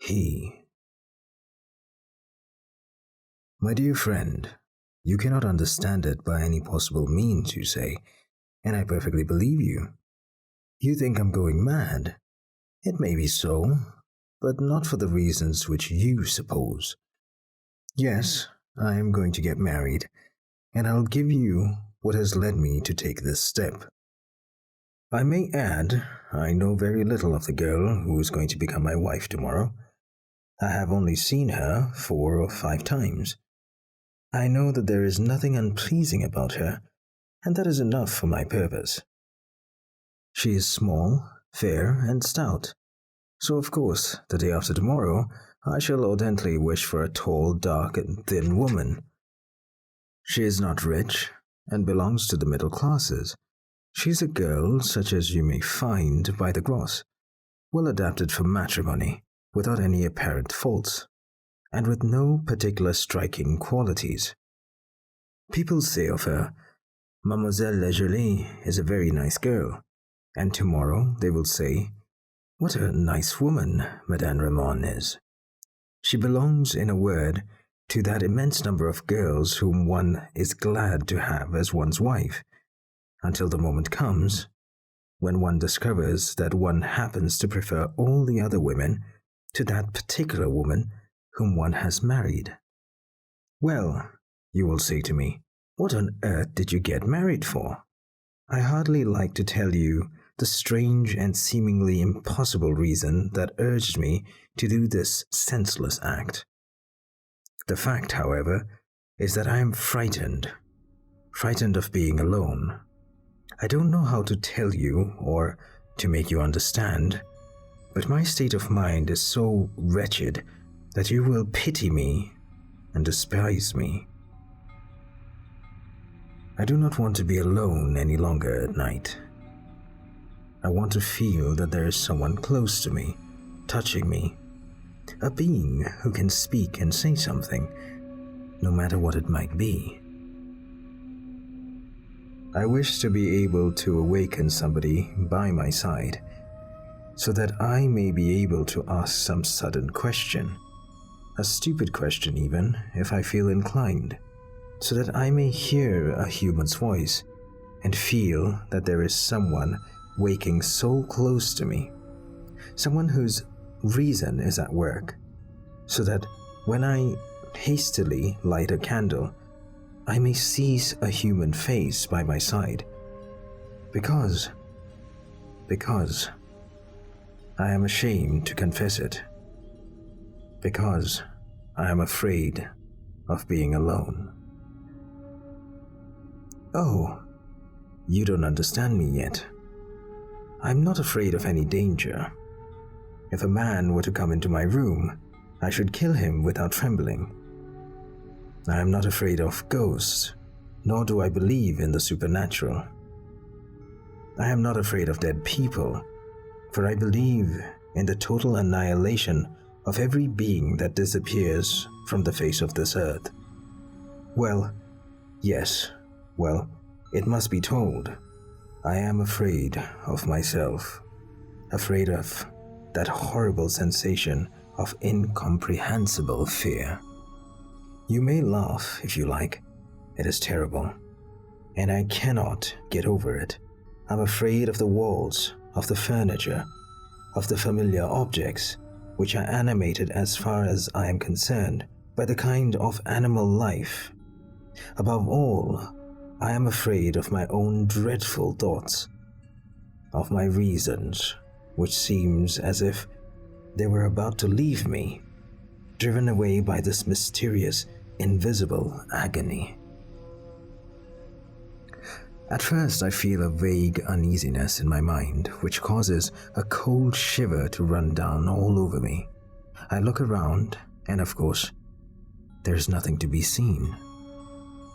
He. My dear friend, you cannot understand it by any possible means, you say, and I perfectly believe you. You think I'm going mad. It may be so, but not for the reasons which you suppose. Yes, I am going to get married, and I'll give you what has led me to take this step. I may add, I know very little of the girl who is going to become my wife tomorrow. I have only seen her 4 or 5 times. I know that there is nothing unpleasing about her, and that is enough for my purpose. She is small, fair, and stout, so of course, the day after tomorrow, I shall ardently wish for a tall, dark, and thin woman. She is not rich, and belongs to the middle classes. She is a girl such as you may find by the gross, well adapted for matrimony, without any apparent faults, and with no particular striking qualities. People say of her, Mademoiselle la Jolie is a very nice girl, and tomorrow they will say, what a nice woman Madame Ramon is. She belongs, in a word, to that immense number of girls whom one is glad to have as one's wife, until the moment comes when one discovers that one happens to prefer all the other women to that particular woman whom one has married. Well, you will say to me, what on earth did you get married for? I hardly like to tell you the strange and seemingly impossible reason that urged me to do this senseless act. The fact, however, is that I am frightened of being alone. I don't know how to tell you or to make you understand, but my state of mind is so wretched that you will pity me and despise me. I do not want to be alone any longer at night. I want to feel that there is someone close to me, touching me, a being who can speak and say something, no matter what it might be. I wish to be able to awaken somebody by my side, so that I may be able to ask some sudden question, a stupid question even, if I feel inclined, so that I may hear a human's voice and feel that there is someone waking so close to me, someone whose reason is at work, so that when I hastily light a candle, I may seize a human face by my side, because I am ashamed to confess it, because I am afraid of being alone. Oh, you don't understand me yet. I'm not afraid of any danger. If a man were to come into my room, I should kill him without trembling. I am not afraid of ghosts, nor do I believe in the supernatural. I am not afraid of dead people, for I believe in the total annihilation of every being that disappears from the face of this earth. Well, yes, it must be told. I am afraid of myself, afraid of that horrible sensation of incomprehensible fear. You may laugh if you like. It is terrible, and I cannot get over it. I'm afraid of the walls, of the furniture, of the familiar objects, which are animated as far as I am concerned by the kind of animal life. Above all, I am afraid of my own dreadful thoughts, of my reasons, which seems as if they were about to leave me, driven away by this mysterious, invisible agony. At first I feel a vague uneasiness in my mind, which causes a cold shiver to run down all over me. I look around, and of course, there's nothing to be seen.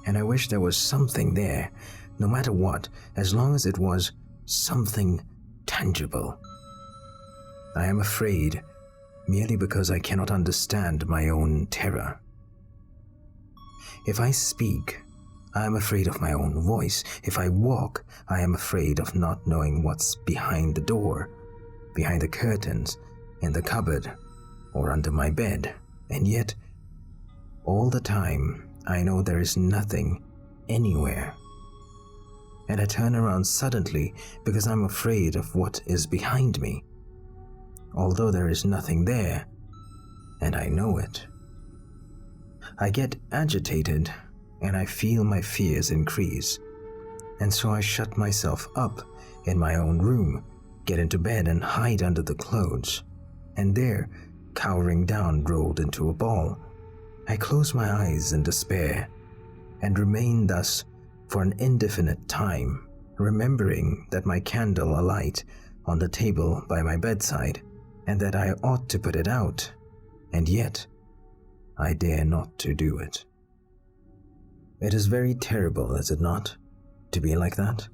And I wish there was something there, no matter what, as long as it was something tangible. I am afraid merely because I cannot understand my own terror. If I speak, I am afraid of my own voice. If I walk, I am afraid of not knowing what's behind the door, behind the curtains, in the cupboard, or under my bed, and yet, all the time, I know there is nothing anywhere. And I turn around suddenly because I'm afraid of what is behind me, although there is nothing there, and I know it. I get agitated, and I feel my fears increase, and so I shut myself up in my own room, get into bed and hide under the clothes, and there, cowering down rolled into a ball, I close my eyes in despair, and remain thus for an indefinite time, remembering that my candle alight on the table by my bedside, and that I ought to put it out, and yet I dare not to do it. It is very terrible, is it not, to be like that?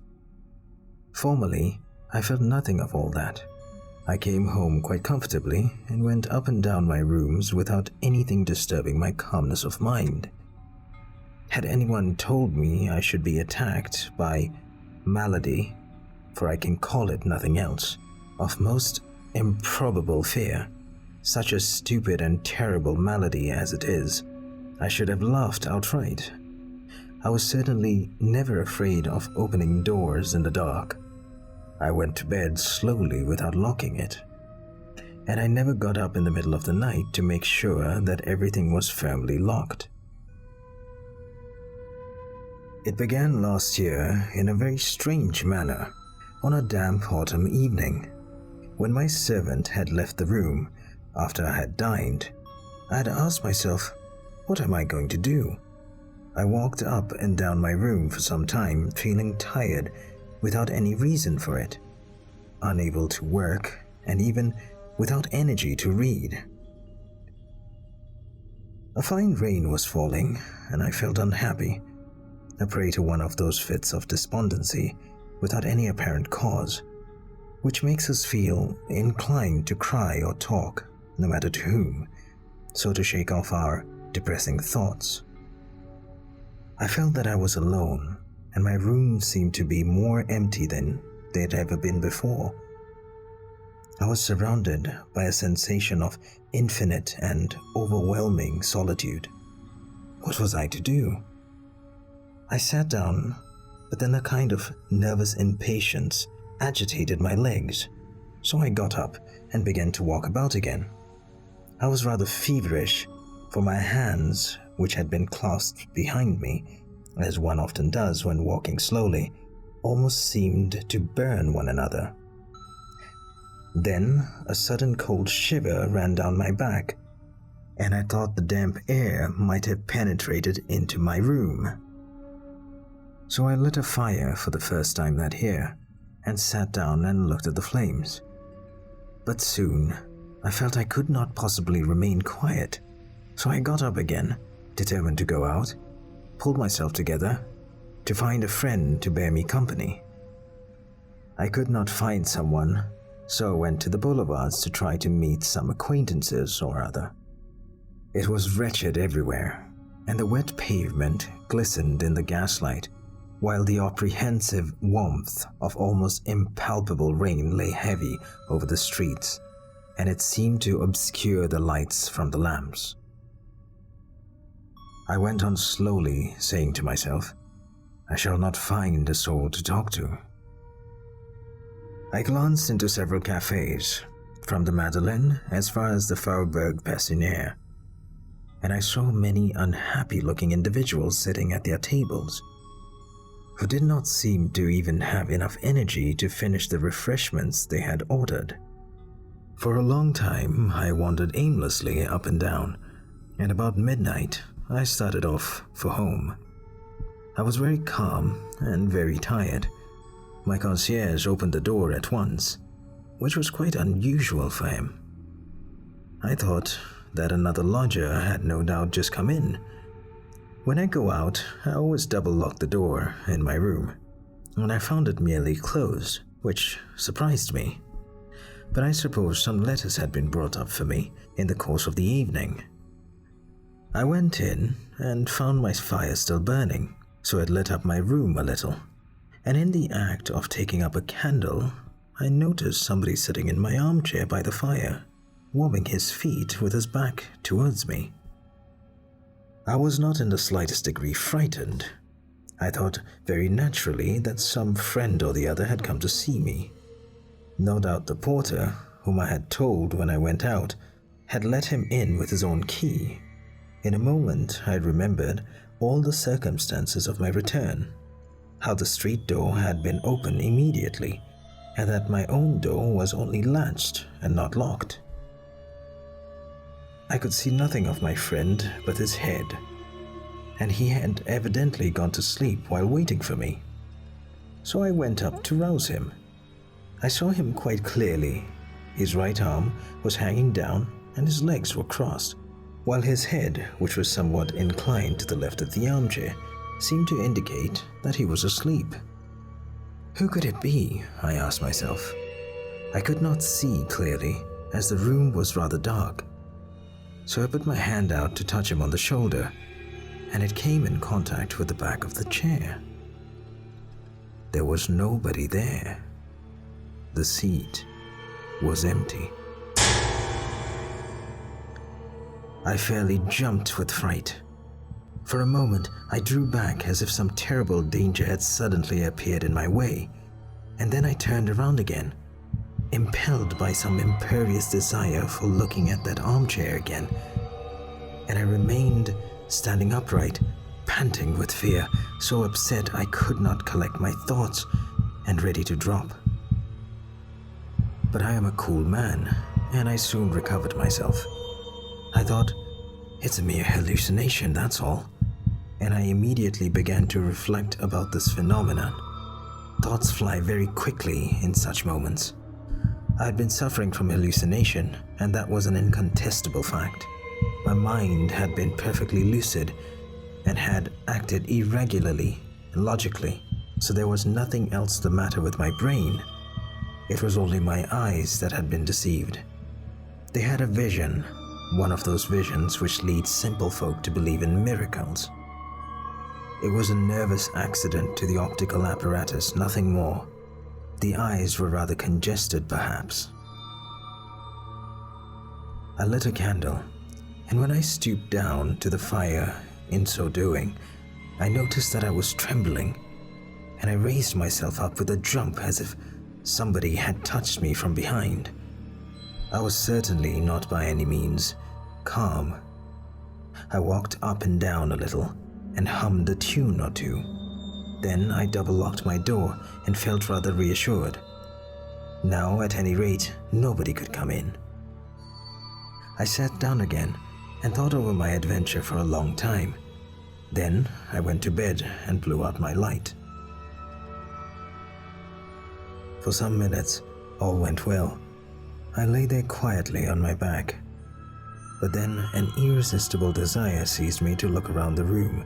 Formerly, I felt nothing of all that. I came home quite comfortably and went up and down my rooms without anything disturbing my calmness of mind. Had anyone told me I should be attacked by malady, for I can call it nothing else, of most improbable fear, such a stupid and terrible malady as it is, I should have laughed outright. I was certainly never afraid of opening doors in the dark. I went to bed slowly without locking it, and I never got up in the middle of the night to make sure that everything was firmly locked. It began last year in a very strange manner, on a damp autumn evening. When my servant had left the room after I had dined, I had asked myself, what am I going to do? I walked up and down my room for some time, feeling tired without any reason for it, unable to work, and even without energy to read. A fine rain was falling, and I felt unhappy, a prey to one of those fits of despondency without any apparent cause, which makes us feel inclined to cry or talk, no matter to whom, so to shake off our depressing thoughts. I felt that I was alone, and my room seemed to be more empty than they had ever been before. I was surrounded by a sensation of infinite and overwhelming solitude. What was I to do? I sat down, but then a kind of nervous impatience agitated my legs, so I got up and began to walk about again. I was rather feverish, for my hands, which had been clasped behind me, as one often does when walking slowly, almost seemed to burn one another. Then a sudden cold shiver ran down my back, and I thought the damp air might have penetrated into my room. So I lit a fire for the first time that year, and sat down and looked at the flames. But soon I felt I could not possibly remain quiet, so I got up again, determined to go out, pulled myself together, to find a friend to bear me company. I could not find someone, so I went to the boulevards to try to meet some acquaintances or other. It was wretched everywhere, and the wet pavement glistened in the gaslight, while the opprehensive warmth of almost impalpable rain lay heavy over the streets, and it seemed to obscure the lights from the lamps. I went on slowly, saying to myself, I shall not find a soul to talk to. I glanced into several cafes, from the Madeleine as far as the Faubourg Poissonnière, and I saw many unhappy-looking individuals sitting at their tables, who did not seem to even have enough energy to finish the refreshments they had ordered. For a long time, I wandered aimlessly up and down, and about midnight, I started off for home. I was very calm and very tired. My concierge opened the door at once, which was quite unusual for him. I thought that another lodger had no doubt just come in. When I go out, I always double-lock the door in my room, and I found it merely closed, which surprised me. But I suppose some letters had been brought up for me in the course of the evening. I went in and found my fire still burning, so it lit up my room a little, and in the act of taking up a candle, I noticed somebody sitting in my armchair by the fire, warming his feet with his back towards me. I was not in the slightest degree frightened. I thought very naturally that some friend or the other had come to see me. No doubt the porter, whom I had told when I went out, had let him in with his own key. In a moment I remembered all the circumstances of my return, how the street door had been opened immediately, and that my own door was only latched and not locked. I could see nothing of my friend but his head, and he had evidently gone to sleep while waiting for me. So I went up to rouse him. I saw him quite clearly. His right arm was hanging down and his legs were crossed, while his head, which was somewhat inclined to the left of the armchair, seemed to indicate that he was asleep. Who could it be? I asked myself. I could not see clearly, as the room was rather dark. So I put my hand out to touch him on the shoulder, and it came in contact with the back of the chair. There was nobody there. The seat was empty. I fairly jumped with fright. For a moment, I drew back as if some terrible danger had suddenly appeared in my way, and then I turned around again, impelled by some imperious desire for looking at that armchair again, and I remained standing upright, panting with fear, so upset I could not collect my thoughts and ready to drop. But I am a cool man, and I soon recovered myself. I thought, it's a mere hallucination, that's all, and I immediately began to reflect about this phenomenon. Thoughts fly very quickly in such moments. I had been suffering from hallucination, and that was an incontestable fact. My mind had been perfectly lucid and had acted irregularly and logically, so there was nothing else the matter with my brain. It was only my eyes that had been deceived. They had a vision, one of those visions which lead simple folk to believe in miracles. It was a nervous accident to the optical apparatus, nothing more. The eyes were rather congested, perhaps. I lit a candle, and when I stooped down to the fire in so doing, I noticed that I was trembling, and I raised myself up with a jump as if somebody had touched me from behind. I was certainly not by any means calm. I walked up and down a little and hummed a tune or two. Then I double-locked my door and felt rather reassured. Now, at any rate, nobody could come in. I sat down again and thought over my adventure for a long time. Then I went to bed and blew out my light. For some minutes, all went well. I lay there quietly on my back. But then an irresistible desire seized me to look around the room,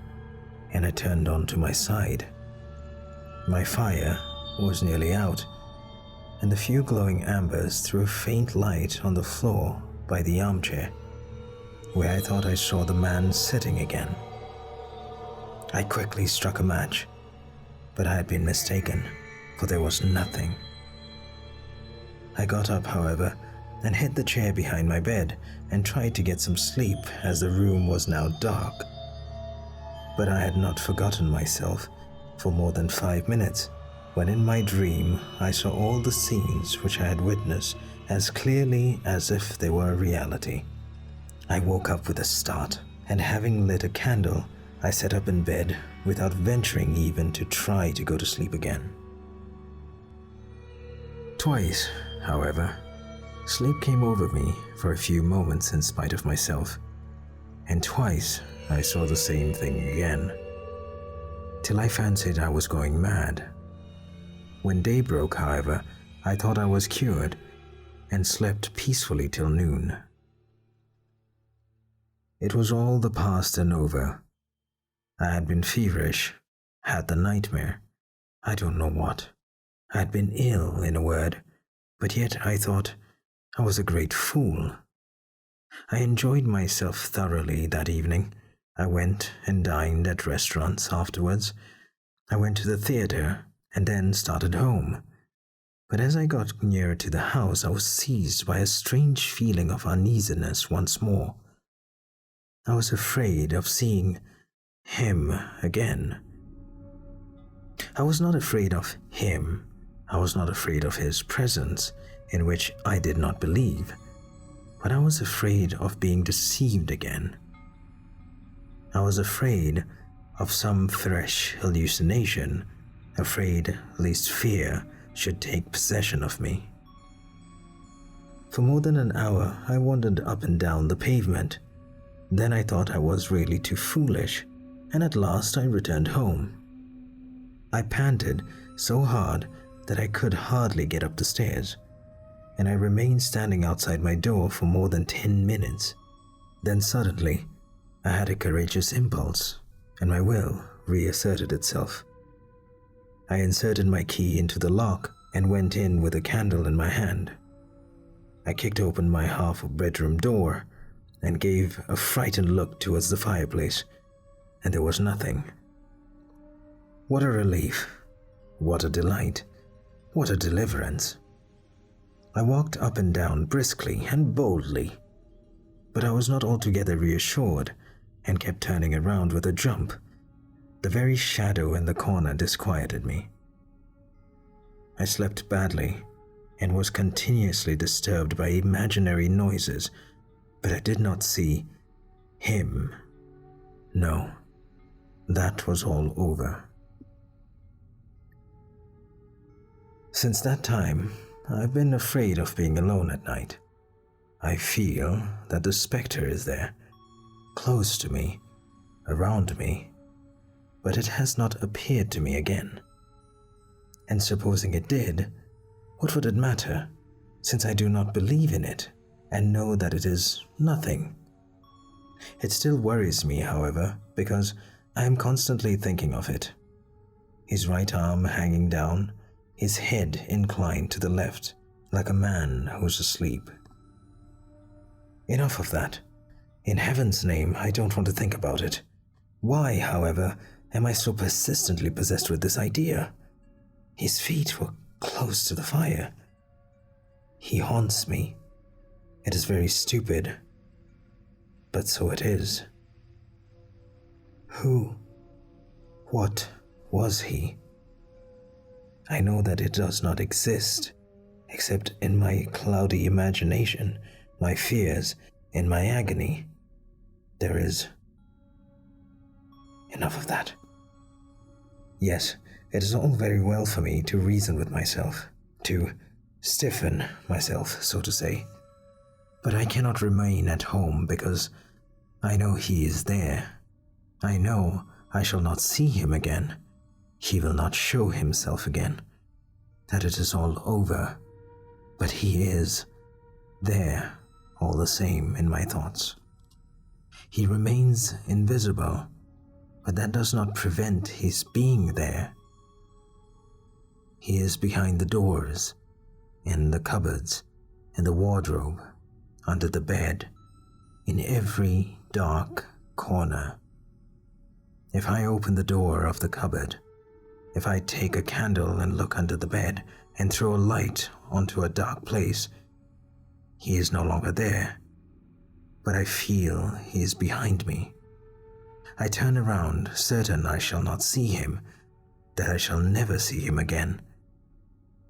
and I turned onto my side. My fire was nearly out, and the few glowing embers threw a faint light on the floor by the armchair, where I thought I saw the man sitting again. I quickly struck a match, but I had been mistaken, for there was nothing. I got up, however, and hid the chair behind my bed and tried to get some sleep as the room was now dark. But I had not forgotten myself for more than 5 minutes, when in my dream I saw all the scenes which I had witnessed as clearly as if they were a reality. I woke up with a start, and having lit a candle, I sat up in bed without venturing even to try to go to sleep again. Twice, however, sleep came over me for a few moments in spite of myself, and twice I saw the same thing again, till I fancied I was going mad. When day broke, however, I thought I was cured and slept peacefully till noon. It was all the past and over. I had been feverish, had the nightmare, I don't know what. I had been ill, in a word, but yet I thought I was a great fool. I enjoyed myself thoroughly that evening. I went and dined at restaurants afterwards. I went to the theater and then started home. But as I got nearer to the house, I was seized by a strange feeling of uneasiness once more. I was afraid of seeing him again. I was not afraid of him. I was not afraid of his presence, in which I did not believe, but I was afraid of being deceived again. I was afraid of some fresh hallucination, afraid lest fear should take possession of me. For more than an hour, I wandered up and down the pavement. Then I thought I was really too foolish, and at last I returned home. I panted so hard that I could hardly get up the stairs, and I remained standing outside my door for more than 10 minutes. Then suddenly, I had a courageous impulse, and my will reasserted itself. I inserted my key into the lock and went in with a candle in my hand. I kicked open my half-bedroom door and gave a frightened look towards the fireplace, and there was nothing. What a relief! What a delight! What a deliverance! I walked up and down briskly and boldly, but I was not altogether reassured and kept turning around with a jump. The very shadow in the corner disquieted me. I slept badly and was continuously disturbed by imaginary noises, but I did not see him. No, that was all over. Since that time, I've been afraid of being alone at night. I feel that the specter is there, close to me, around me, but it has not appeared to me again. And supposing it did, what would it matter, since I do not believe in it and know that it is nothing? It still worries me, however, because I am constantly thinking of it. His right arm hanging down, his head inclined to the left, like a man who's asleep. Enough of that. In heaven's name, I don't want to think about it. Why, however, am I so persistently possessed with this idea? His feet were close to the fire. He haunts me. It is very stupid, but so it is. What was he? I know that it does not exist, except in my cloudy imagination, my fears, in my agony. There is. Enough of that. Yes, it is all very well for me to reason with myself, to stiffen myself, so to say, but I cannot remain at home because I know he is there. I know I shall not see him again. He will not show himself again. That it is all over, but he is there all the same in my thoughts. He remains invisible, but that does not prevent his being there. He is behind the doors, in the cupboards, in the wardrobe, under the bed, in every dark corner. If I open the door of the cupboard, if I take a candle and look under the bed and throw a light onto a dark place, he is no longer there, but I feel he is behind me. I turn around, certain I shall not see him, that I shall never see him again.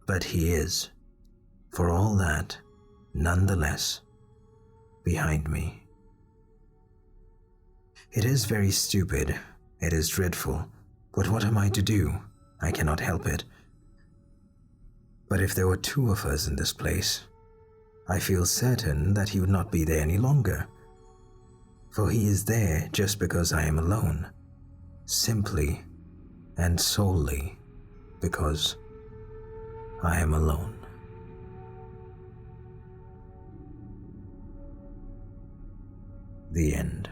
But he is, for all that, nonetheless, behind me. It is very stupid, it is dreadful, but what am I to do? I cannot help it. But if there were two of us in this place, I feel certain that he would not be there any longer. For he is there just because I am alone, simply and solely because I am alone. The end.